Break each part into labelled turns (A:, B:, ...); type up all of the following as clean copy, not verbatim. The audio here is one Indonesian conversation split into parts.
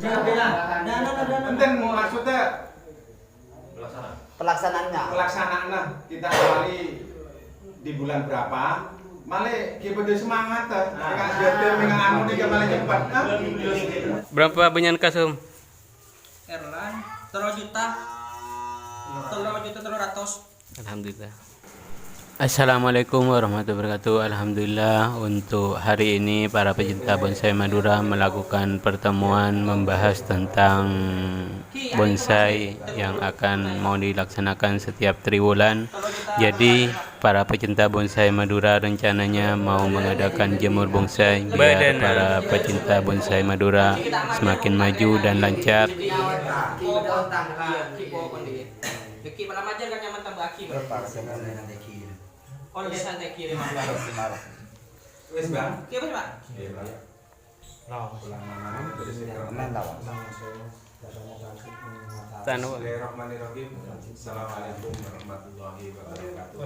A: Enten maksudnya pelaksanaannya kita awali di bulan berapa? Malah kita pada semangat dengan jatuh dengan anu nih malah cepat.
B: Berapa banyak kasum?
C: Erlan 3 juta. 3 juta 300.
B: Alhamdulillah. Assalamualaikum warahmatullahi wabarakatuh. Alhamdulillah untuk hari ini para pecinta bonsai Madura melakukan pertemuan membahas tentang bonsai yang akan mau dilaksanakan setiap triwulan. Jadi para pecinta bonsai Madura rencananya mau mengadakan jemur bonsai biar para pecinta bonsai Madura semakin maju dan lancar.
C: Deki malam aja kan nyaman tambah aki. Oh, di santai kiri mah.
A: Wes bang.
C: Kieu Pak.
A: Bismillahirrahmanirrahim. Assalamualaikum warahmatullahi wabarakatuh.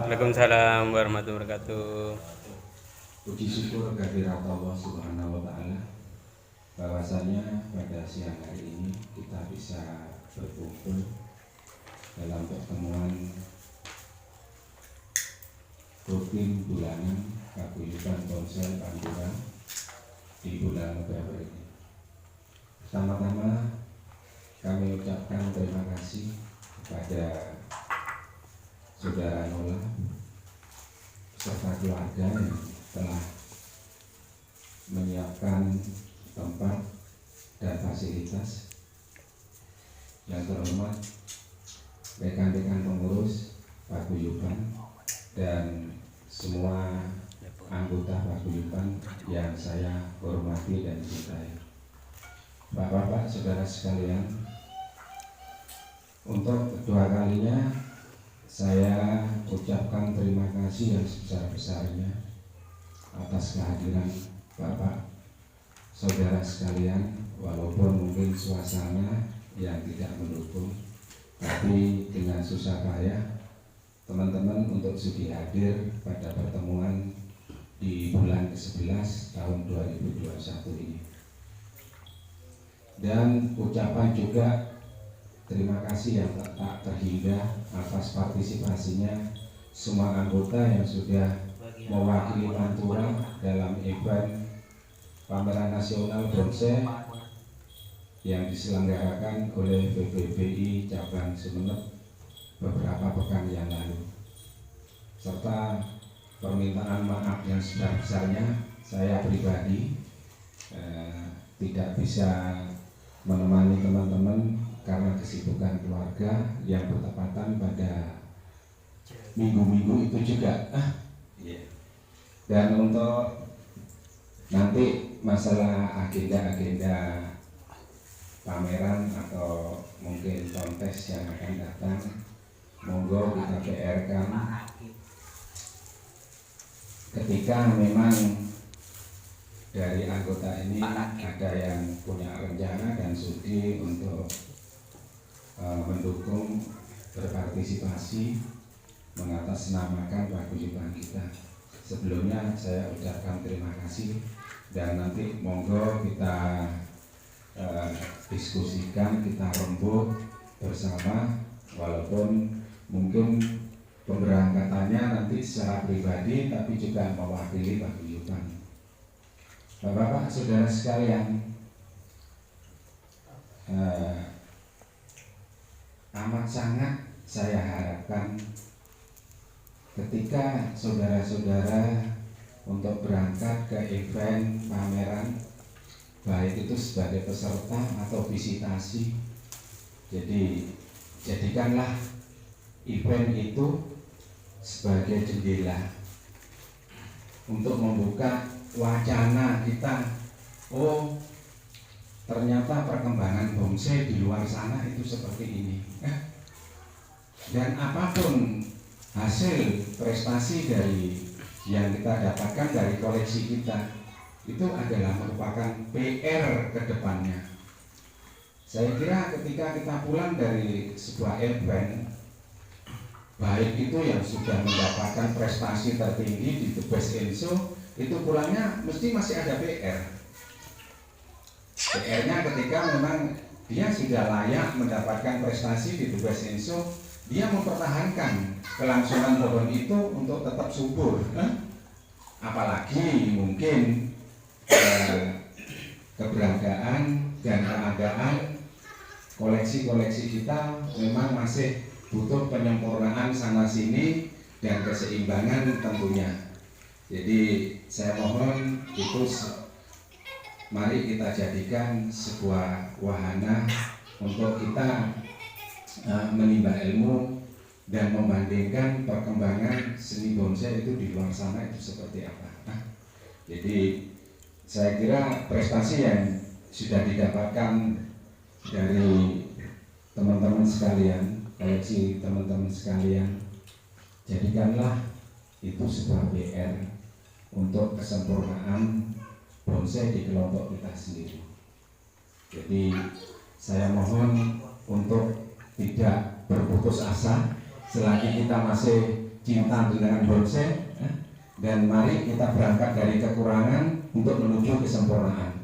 B: Waalaikumsalam warahmatullahi wabarakatuh.
D: Puji syukur kehadirat Allah Subhanahu wa taala bahwasanya pada siang hari ini kita bisa berkumpul dalam pertemuan rutin bulanan paguyuban bonsai Madura di bulan November ini. Pertama-tama kami ucapkan terima kasih kepada Saudara Nola beserta keluarga yang telah menyiapkan tempat dan fasilitas. Yang terhormat rekan-rekan pengurus paguyuban dan semua anggota paguyuban yang saya hormati dan cintai. Bapak-bapak, saudara sekalian, untuk kedua kalinya saya ucapkan terima kasih yang sebesar-besarnya atas kehadiran Bapak, saudara sekalian, walaupun mungkin suasana yang tidak mendukung, tapi dengan susah payah teman-teman untuk sudi hadir pada pertemuan di bulan ke-11 tahun 2021 ini. Dan ucapan juga terima kasih yang tak terhingga atas partisipasinya semua anggota yang sudah mewakili Pantura dalam event pameran nasional bonsai yang diselenggarakan oleh PBBI Cabang Sumeneb beberapa pekan yang lalu, serta permintaan maaf yang sebesar-besarnya saya pribadi tidak bisa menemani teman-teman karena kesibukan keluarga yang bertepatan pada minggu-minggu itu juga. Dan untuk nanti masalah agenda-agenda pameran atau mungkin kontes yang akan datang, monggo kita PR-kan ketika memang dari anggota ini ada yang punya rencana dan sudi untuk mendukung berpartisipasi mengatasnamakan paguyuban kita. Sebelumnya saya ucapkan terima kasih dan nanti monggo kita diskusikan, kita rembuk bersama, walaupun mungkin pemberangkatannya nanti secara pribadi tapi juga mewakili paguyuban. Bapak-bapak, saudara sekalian, amat sangat saya harapkan ketika saudara-saudara untuk berangkat ke event pameran, baik itu sebagai peserta atau visitasi, jadi jadikanlah event itu sebagai jendela untuk membuka wacana kita. Oh, ternyata perkembangan bonsai di luar sana itu seperti ini. Dan apapun hasil prestasi dari yang kita dapatkan dari koleksi kita, itu adalah merupakan PR ke depannya. Saya kira ketika kita pulang dari sebuah event, baik itu yang sudah mendapatkan prestasi tertinggi di The Best Enso, itu pulangnya mesti masih ada PR. PR-nya ketika memang dia sudah layak mendapatkan prestasi di tugas Enso, dia mempertahankan kelangsungan pohon itu untuk tetap subur. Apalagi mungkin keberadaan dan keadaan koleksi-koleksi kita memang masih butuh penyempurnaan sana sini dan keseimbangan tentunya. Jadi saya mohon itu mari kita jadikan sebuah wahana untuk kita menimba ilmu dan membandingkan perkembangan seni bonsai itu di luar sana itu seperti apa. Jadi saya kira prestasi yang sudah didapatkan dari teman-teman sekalian, koleksi teman-teman sekalian, jadikanlah itu sebuah PR untuk kesempurnaan bonsai di kelompok kita sendiri. Jadi saya mohon untuk tidak berputus asa selagi kita masih cinta dengan bonsai, dan mari kita berangkat dari kekurangan untuk menuju kesempurnaan.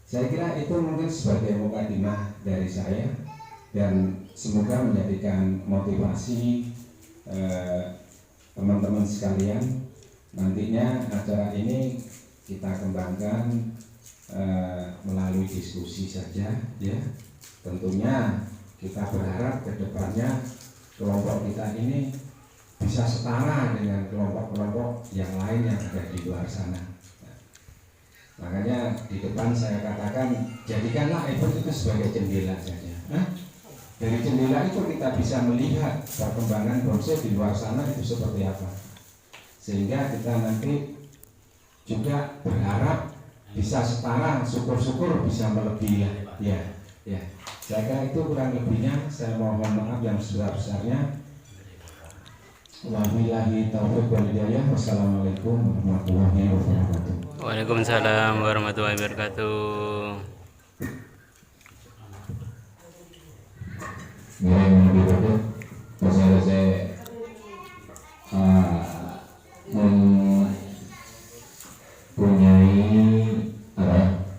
D: Saya kira itu mungkin sebagai mukadimah dari saya, dan semoga menjadikan motivasi teman-teman sekalian. Nantinya acara ini kita kembangkan melalui diskusi saja, ya. Tentunya kita berharap ke depannya kelompok kita ini bisa setara dengan kelompok-kelompok yang lain yang ada di luar sana. Makanya di depan saya katakan, jadikanlah event itu sebagai jendela saja. Dari jendela itu kita bisa melihat perkembangan bonsai di luar sana itu seperti apa, sehingga kita nanti juga berharap bisa setara, syukur-syukur bisa melebihi. Ya. Saya kira itu kurang lebihnya. Saya mohon maaf yang sebesar-besarnya. Wabillahi taufiq wal hidayah. Wassalamualaikum warahmatullahi wabarakatuh.
B: Waalaikumsalam warahmatullahi wabarakatuh.
D: Yang berikutnya saya mempunyai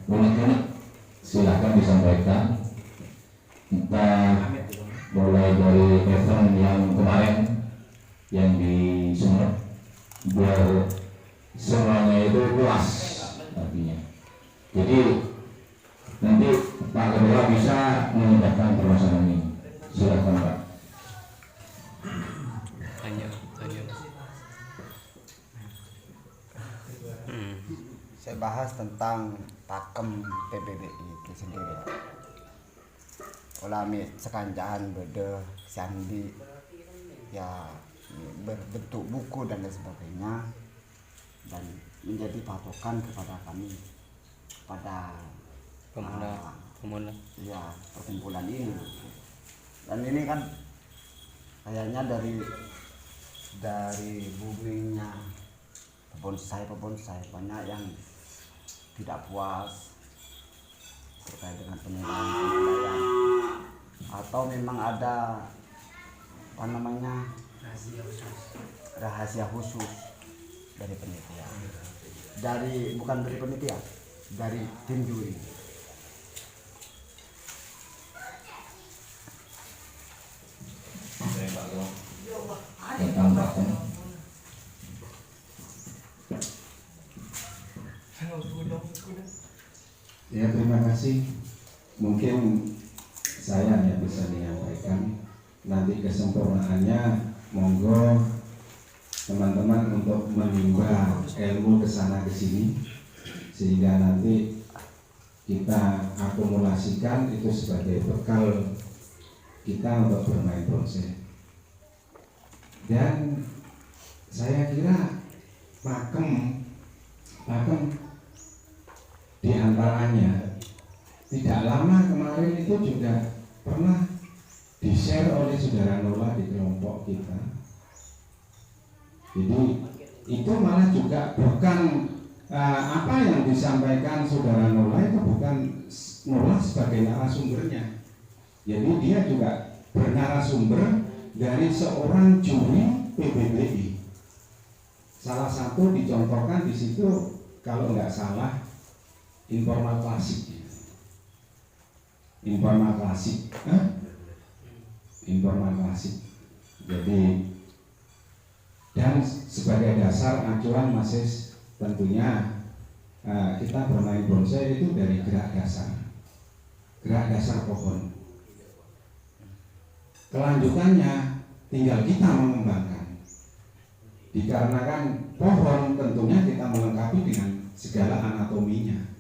D: unek-unek, silakan disampaikan. Kita mulai dari event yang kemarin yang di Sumenep, biar semuanya itu luas artinya. Jadi nanti Pak Ketua bisa memudahkan permasalahan ini. Silakan Pak.
B: Tanya.
E: Saya bahas tentang pakem PBBI itu sendiri. Ulami sekanjaan beda sandi ya berbentuk buku dan lain sebagainya, dan menjadi patokan kepada kami, pada
B: Pemula.
E: ya perkumpulan ini. Dan ini kan kayaknya dari boomingnya bonsai banyak yang tidak puas terkait dengan penilaian, atau memang ada rahasia khusus dari penelitian, bukan dari penelitian, dari tim juri.
D: Ya, terima kasih. Mungkin saya yang bisa menyampaikan. Nanti kesempurnaannya monggo teman-teman untuk menimba ilmu kesana kesini, sehingga nanti kita akumulasikan itu sebagai bekal kita untuk bermain bonsai. Dan saya kira pakem diantaranya tidak lama kemarin itu juga pernah di-share oleh saudara Nola di kelompok kita. Jadi itu malah juga bukan apa yang disampaikan saudara Nola itu bukan Nola sebagai narasumbernya. Jadi dia juga bernarasumber dari seorang juri PBBI. Salah satu dicontohkan di situ, kalau nggak salah, informal klasik. informal klasik. Informal klasik. Jadi dan sebagai dasar acuan masih tentunya kita bermain bonsai itu dari gerak dasar pohon. Kelanjutannya tinggal kita mengembangkan. Dikarenakan pohon tentunya kita melengkapi dengan segala anatominya.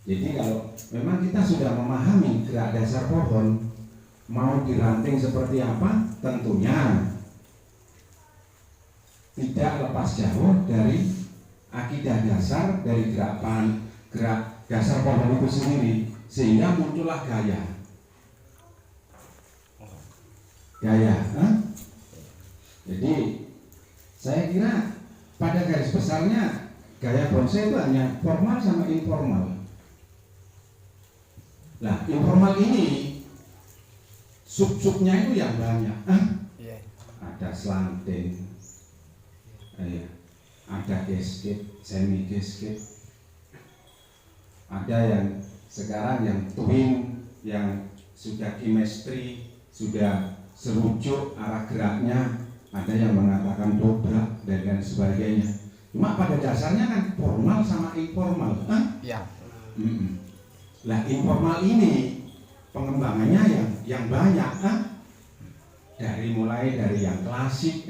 D: Jadi kalau memang kita sudah memahami gerak dasar pohon, mau diranting seperti apa, tentunya tidak lepas jauh dari akidah dasar dari gerak dasar pohon itu sendiri, sehingga muncullah gaya. Jadi saya kira pada garis besarnya gaya bonsai itu hanya formal sama informal. Nah, informal ini sub-subnya itu yang banyak. Ada slanting, ada gasket, semi gasket, ada yang sekarang yang twin, yang sudah chemistry, sudah serujuk arah geraknya, ada yang mengatakan dobrak dan lain sebagainya. Cuma pada dasarnya kan formal sama informal. Lah informal ini pengembangannya yang banyak, mulai dari yang klasik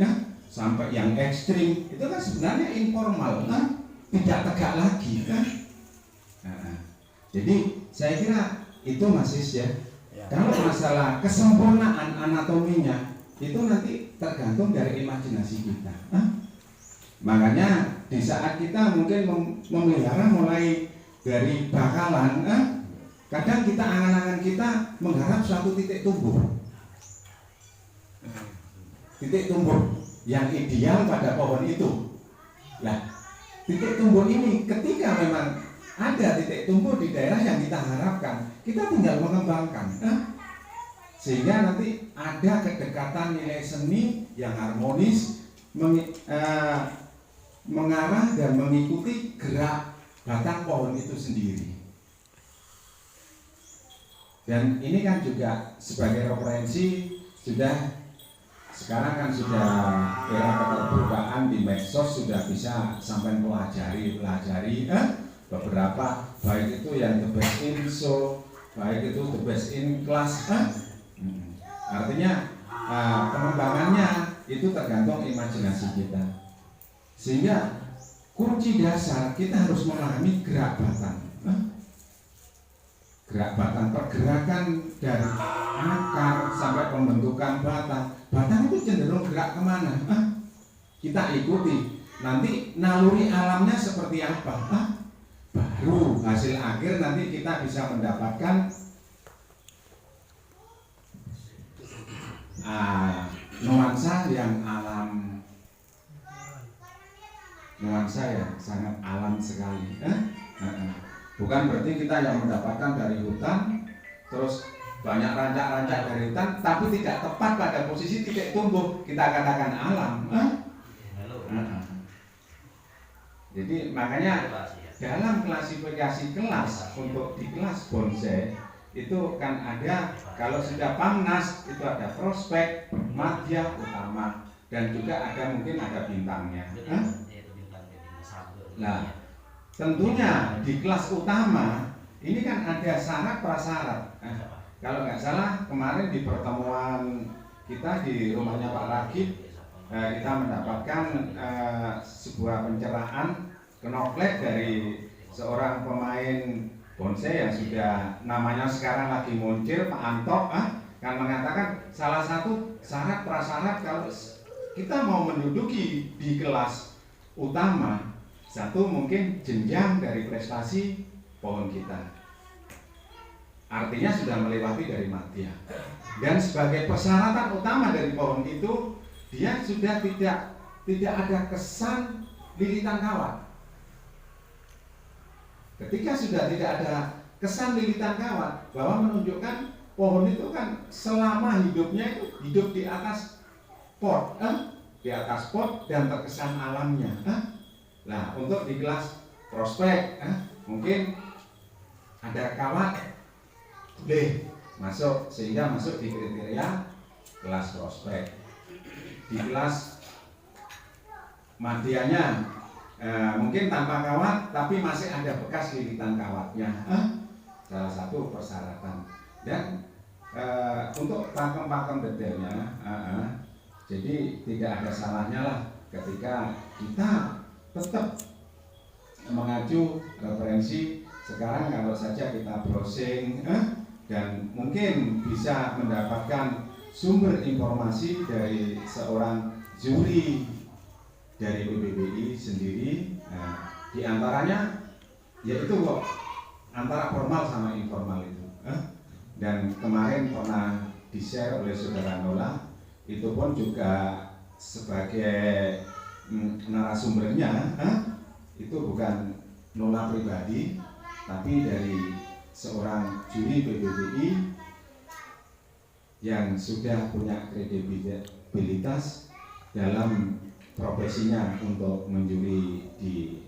D: sampai yang ekstrim, itu kan sebenarnya informal, tidak tegak lagi. Jadi saya kira itu masih ya. Kalau masalah kesempurnaan anatominya itu nanti tergantung dari imajinasi kita. Makanya di saat kita mungkin memelihara mulai dari bakalan, kadang kita angan-angan kita mengharap suatu titik tumbuh. Titik tumbuh yang ideal pada pohon itu. Nah, titik tumbuh ini ketika memang ada titik tumbuh di daerah yang kita harapkan, kita tinggal mengembangkan, sehingga nanti ada kedekatan nilai seni yang harmonis mengarah dan mengikuti gerak batang pohon itu sendiri. Dan ini kan juga sebagai referensi sekarang kan sudah era keterbukaan di medsos, sudah bisa sampai pelajari beberapa, baik itu yang the best in show, baik itu the best in class. Artinya pengembangannya itu tergantung imajinasi kita, sehingga kunci dasar kita harus memahami gerak batang. Gerak batang, pergerakan dari akar sampai pembentukan batang. Batang itu cenderung gerak kemana? Kita ikuti. Nanti naluri alamnya seperti apa? Baru hasil akhir nanti kita bisa mendapatkan nuansa yang alam, nuansa yang sangat alam sekali. Bukan berarti kita yang mendapatkan dari hutan terus banyak rancak-rancak dari hutan tapi tidak tepat pada posisi titik tumbuh, kita katakan alam. Jadi makanya dalam klasifikasi kelas, untuk di kelas bonsai itu kan ada, kalau sudah pamnas itu ada prospek, madya, utama, dan juga ada mungkin ada bintangnya. Nah, tentunya di kelas utama ini kan ada syarat prasyarat. Kalau nggak salah kemarin di pertemuan kita di rumahnya Pak Ragib, kita mendapatkan sebuah pencerahan kenoklet dari seorang pemain bonsai yang sudah namanya sekarang lagi muncul, Pak Anto, kan mengatakan salah satu syarat prasyarat kalau kita mau menduduki di kelas utama, satu mungkin jenjang dari prestasi pohon kita, artinya sudah melewati dari madya, dan sebagai persyaratan utama dari pohon itu dia sudah tidak ada kesan lilitan kawat. Ketika sudah tidak ada kesan lilitan kawat, bahwa menunjukkan pohon itu kan selama hidupnya itu hidup di atas pot, dan terkesan alamnya. Nah, untuk di kelas prospek, mungkin ada kawat boleh masuk, sehingga masuk di kriteria kelas prospek. Di kelas medianya mungkin tanpa kawat tapi masih ada bekas lilitan kawatnya, salah satu persyaratan. Dan untuk pakem-pakem detailnya, jadi tidak ada salahnya lah ketika kita tetap mengacu referensi. Sekarang kalau saja kita browsing dan mungkin bisa mendapatkan sumber informasi dari seorang juri dari PBBI sendiri, di antaranya yaitu kok antara formal sama informal itu. Dan kemarin pernah di-share oleh saudara Nola, itu pun juga sebagai narasumbernya itu bukan Nola pribadi, tapi dari seorang juri PBBI yang sudah punya kredibilitas dalam profesinya untuk menjuri di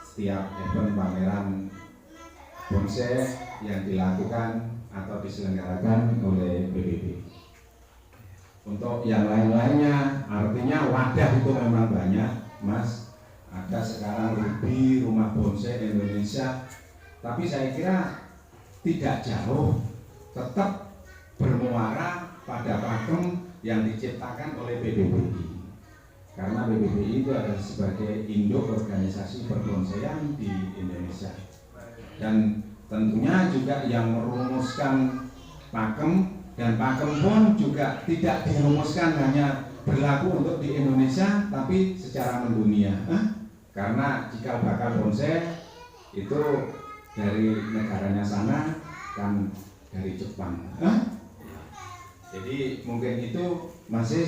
D: setiap event pameran bonsai yang dilakukan atau diselenggarakan oleh PBB. Untuk yang lain-lainnya, artinya wadah itu memang banyak, Mas. Ada sekarang Ruby, Rumah Bonsai Indonesia, tapi saya kira tidak jauh, tetap bermuara pada pakem yang diciptakan oleh PBBI. Karena PBBI itu adalah sebagai induk organisasi perbonsaian di Indonesia. Dan tentunya juga yang merumuskan pakem, dan pakem pun juga tidak dirumuskan hanya berlaku untuk di Indonesia, tapi secara mendunia. Karena jika bakal bonsai itu dari negaranya sana kan dari Jepang. Jadi mungkin itu masih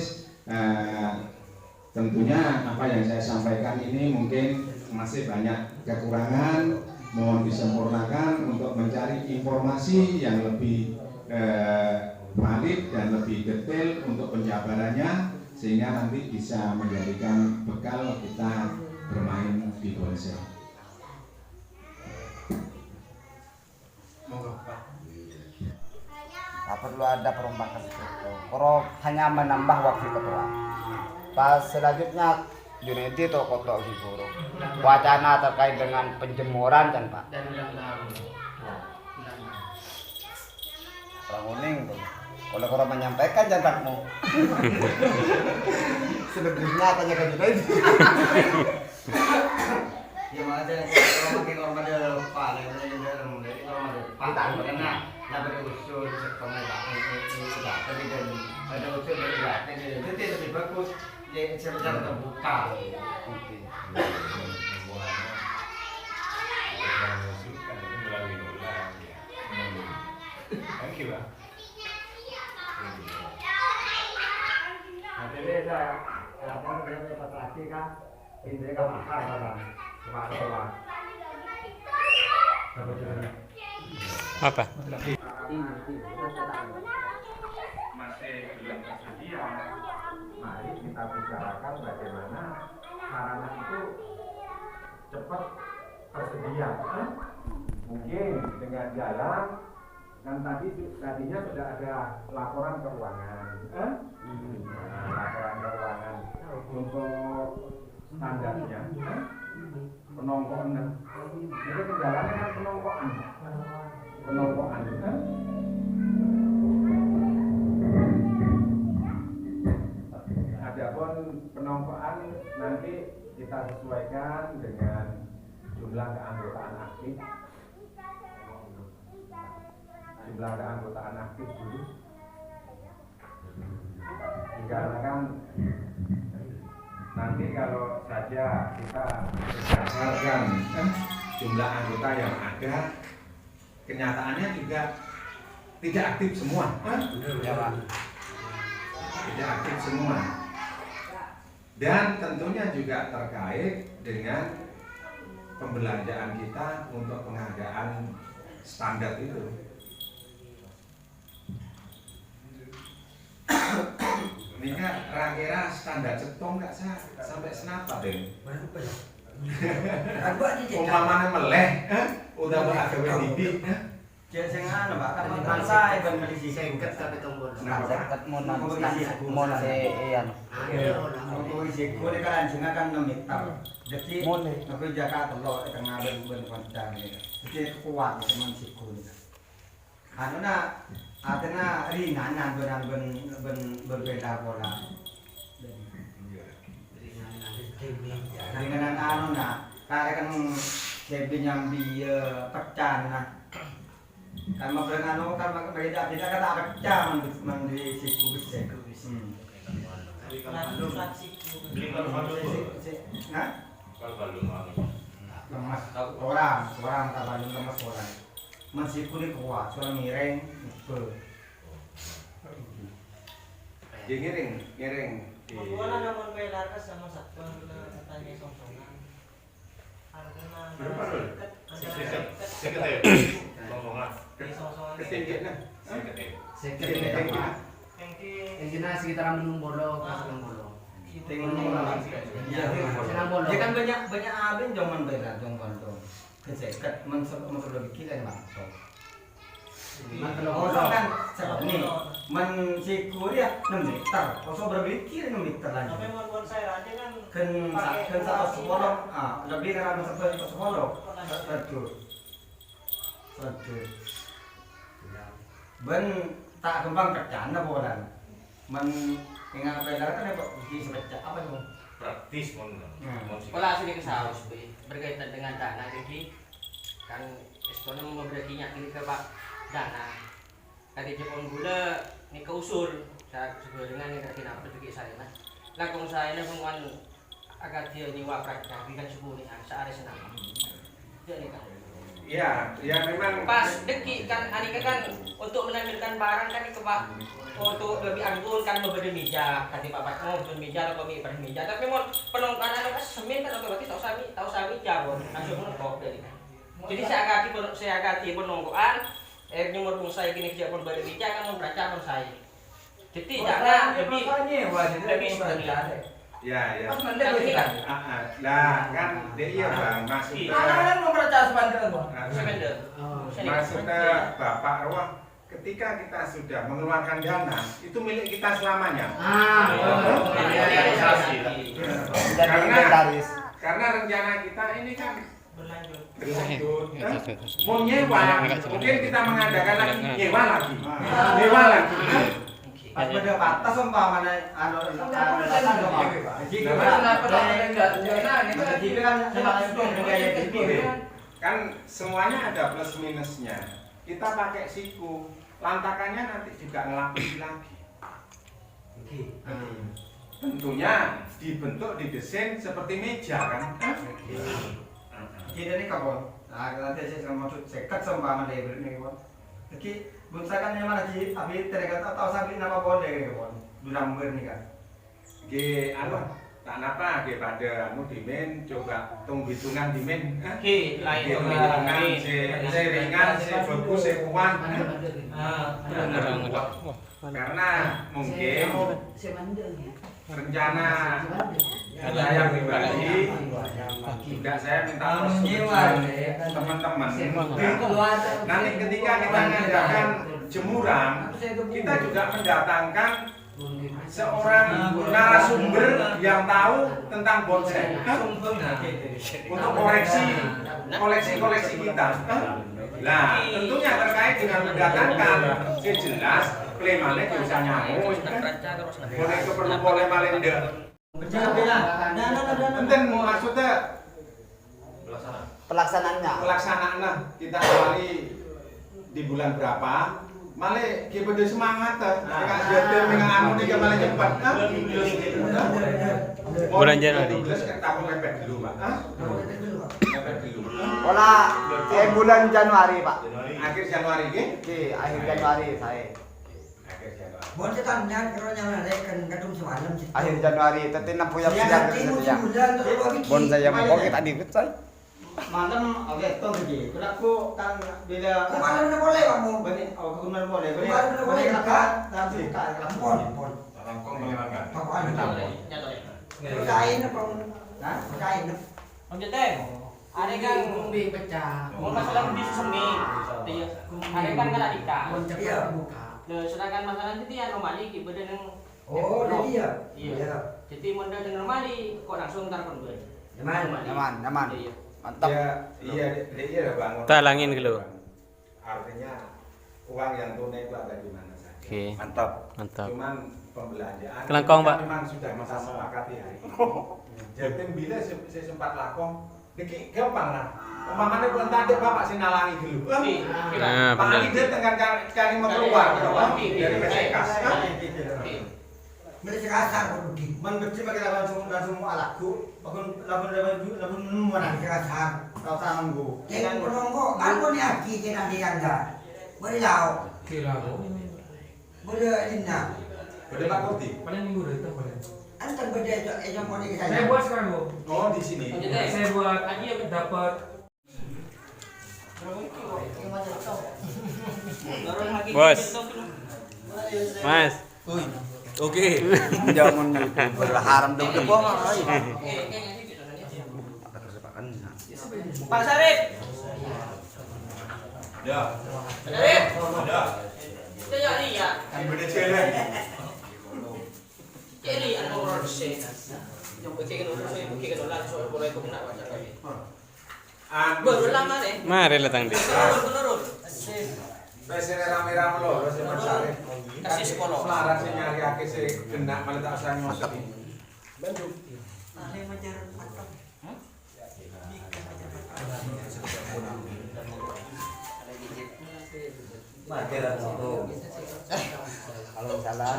D: tentunya apa yang saya sampaikan ini mungkin masih banyak kekurangan, mohon disempurnakan untuk mencari informasi yang lebih valid dan lebih detail untuk penjabarannya, sehingga nanti bisa menjadikan bekal kita bermain di bonsai.
E: Tak perlu ada perombakan itu. Hanya menambah waktu ketua. Pas selanjutnya Junedi atau kotok guru. Wacana terkait dengan penjemuran kan Pak. Orang uning tuh. Kalau orang menyampaikan jantanmu. Selebihnya tanya ke Junedi.
F: Ya makanya kalau makin orang ada paling kalau ada nah berusul sekolah sudah tadi dan ada usul dari belakang jadi lebih bagus ya secara terbuka.
B: Apa?
D: Masih belum tersedia. Mari kita bicarakan bagaimana sarana itu cepat tersedia. Mungkin dengan jalan, kan tadinya sudah ada laporan keuangan. Laporan keuangan untuk standarnya. Penongkoan. Jadi kendalanya kan penongkoan. Adapun penongkoan nanti kita sesuaikan dengan jumlah keanggotaan aktif. Jumlah keanggotaan aktif dulu. Dikarenakan nanti kalau saja kita berdasarkan jumlah anggota yang ada, kenyataannya juga tidak aktif semua. Ya, Pak. Tidak aktif semua. Dan tentunya juga terkait dengan pembelanjaan kita untuk pengadaan standar itu. Ini kan kira-kira standar cetong nggak sampai senapa deh. Umpamanya meleh, udah beragam didik,
F: Cek sing anu Pak, kan bangsa ben beli
G: Sengket tapi tombol.
E: Seket mon se iyan.
F: Aku siku ni kan sing kan 6 meter. Jadi
E: Mon
F: aku jaga telok tengah ben koncang ni. Jadi kuat teman siku ni. Anu na atena ringanan ben berbeda pola. Ringanan anu na kayak kan sebi nyambi pecah na. Kan mabrang anu kan beda kata pecah man di siku bisek. Nah, lemas orang tak bandung lemas orang. Masih kulit kuat, soal miring,
A: Ngiring.
H: Wala naman may lakas sama sakto na tanya songsongan.
A: Berapa dulu? Ketinggian.
G: Yang sekitar Menungbolo, Kasih Menungbolo.
F: Dia kan banyak abin jangan bela dong bantu. Kesekat masuk lebih kira masuk. Kalau kan seperti ini, mensikur ya 6 meter. Kalau berpikir 6 meter lagi.
H: Tapi mau bonsai aja
F: Kan
H: kan
F: satu sepuluh, lebih dari satu sepuluh. Satu. Ben tak kembang kerjaan apa bolan. Ingat bela kan apa di sepecah apa itu?
I: Praktis mon.
C: Pola sini ke saus berkaitan dengan dana jadi kan ekonomi memberinya ini ke Pak dana. Tadi Jepang gula ni ke usul saya sesuai dengan ni kata nak pergi saya lah. Lakong saya ni penguan agak dia nyewa praktek kan subuh ni sehari senang. Jadi kan.
A: Ya memang
C: Pas deki kan Anika kan untuk menampilkan barang kan ke Pak untuk lebih anggun kan memberi meja kan Pak Pak mau memberi meja atau memberi meja tapi mau penongkaran kan semen kan otomatis tahu sami jawab langsung menongkok dari kan. Jadi saya agati penongkokan nomor pun saya gini kerja pun beri meja kan membaca pun saya. Jadi jangan lebih
A: ya.
F: Pas mandek ini kan.
A: Lah kan dia Bang maksudnya
F: Anak-anak mau baca sepanjang Bang.
A: Maksudnya Bapak Roh ketika kita sudah mengeluarkan dana itu milik kita selamanya. Karena rencana kita ini kan berlanjut. Mau nyewa, mungkin kita mengadakan lagi nyewa lagi.
F: Pas pada batas umpamanya
A: kan semuanya ada plus minusnya. Kita pakai siku, lantakannya nanti juga ngelapisi lagi. Tentunya dibentuk didesain seperti meja kan.
F: Jadi ini kabon. Nah, nanti saya maksud sekat sama dia ini kabon. Jadi bunsakan yang mana sih? Abi terkata tahu sampai nama boleh kabon. Dulang ber ni kan.
A: Ge anu tak napa ge pada anu dimen coba tung hitungan dimen.
C: lain
A: hitungan se ringan se bagus se kuat. Karena mungkin rencana saya pribadi juga saya minta teman-teman nanti ketika kita mengadakan jemuran kita juga mendatangkan seorang narasumber yang tahu tentang bonsai untuk koleksi kita. Nah, tentunya terkait dengan mendatangkan jelas klemane bisa nyamuk. Boleh keperlu boleh malende. Enten maksudnya
E: Pelaksanaannya
A: kita awali di bulan berapa? Male ki pada semangat Enggak jadi mengang anu nih malah cepat.
B: Bulan Januari.
A: Kita mepet dulu, Pak. Mepet dulu.
E: Pola bulan Januari Pak.
A: Akhir Januari nggih?
E: Oke, akhir Januari saya.
A: Akhir Januari.
H: bon kita nyan karo nyala kan kadung semalam sih.
E: Akhir Januari, tadi 60 yang
H: Ya
E: siang
H: nanti
E: gitu
H: musim
E: ya.
H: hujan tuh bagi.
E: Bon saya mau kita dikit saya.
F: Mantem oke to gede. Kenapa kan bila
H: Kemarin na boleh kamu.
F: bani kemudian boleh.
H: Kemarin na boleh
F: kan nanti buka
H: Pon, pon.
I: Rangkong melewatkan.
H: Pakuan.
C: Jatuh ya.
H: Kain na pang.
F: Hah?
H: Kain na.
C: Om Jeteng. Ada kan
G: Kumbi pecah.
C: mau masalah di semen. Iya. Ada kan kan adika.
G: Kon cepat buka.
C: Nah, sedangkan masalah itu yang normali ki beda nang
F: Oh, jadi ya.
C: Iya. Jadi menda dengan normali kok langsung ntar kon gue.
E: Nyaman.
C: Iya.
E: Mantap.
A: Iya lah Bang.
B: Talangin dulu.
A: Artinya uang yang tunai itu ada di mana saja.
B: Oke.
I: Mantap.
B: Mantap.
A: Cuman pembelanjaan
B: Kelangkong,
A: kita
B: Pak.
A: memang sudah kita sepakati hari ini. Jadi bila saya sempat lakong, niki gampang lah. Umpamanya bulan tadi bapak sih nalangi dulu.
B: Nah,
A: Pak
B: benar.
A: Ali dia tengah cari mau keluar dari PCK.
F: Mereka kasar pergi. Man kecil pakai langsung alaku. Lakukan mana kasar. Kau tangan gua. Jangan penongko. Aku ni aki kena dia anda. Berilau. Boleh inna.
A: Udah Pak Kurti.
G: Paling minggu itu paling.
F: Antar beda ejam mau ni
G: Saya buat sekarang, Bu.
A: Oh di sini.
G: Saya buat dapat
B: Bos. Mas.
E: Oke. Jangan YouTuber haram dong depo mah.
C: Pak Sarip.
A: Ya.
C: Sarip.
A: Ya.
C: Kita jadi ya.
A: Kan beda cewek.
C: Jadi anu urus sih. Yang bikin urus sih, bikin ulang soal boleh itu kena baca lagi. Baru lama deh.
B: Mari datang di.
C: Menurun.
A: Biasanya rame-rame loh, terus Mas Sarif.
C: Kasih psikolog.
A: Selaras sing nyari sih kena malah tak usah nyosot ini.
E: Kalau misalnya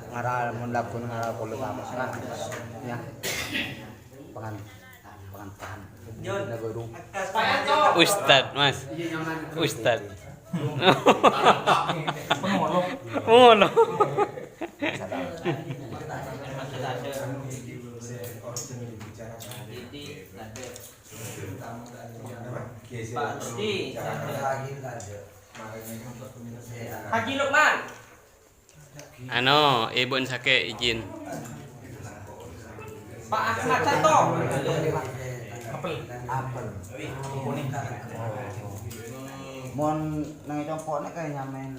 E: ngaral munda pun ngaral puluh apa kan ya pengantahan negoro
B: Ustad, Mas. Ustad.
G: pengolok.
B: Ngono.
C: Pasti. Haji Lukman.
B: Ano, Ibon Sake izin.
C: Pak Ahmad Santo.
E: mon nang itu pokoknya kayak nyamen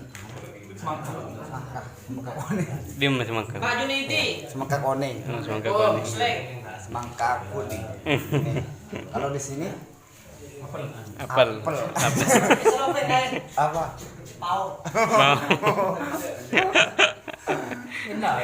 E: semangka kone
B: Diam Mas semangka.
C: Pak Junidi.
E: semangka kone
B: Semangka
C: Oh,
B: kone.
C: Sleng.
E: semangka kuning. Nih, kalau di sini
B: Apel.
E: Apel.
B: Apel.
C: Selopet kan.
E: apa
C: Pau.
B: Mau.
G: Enak.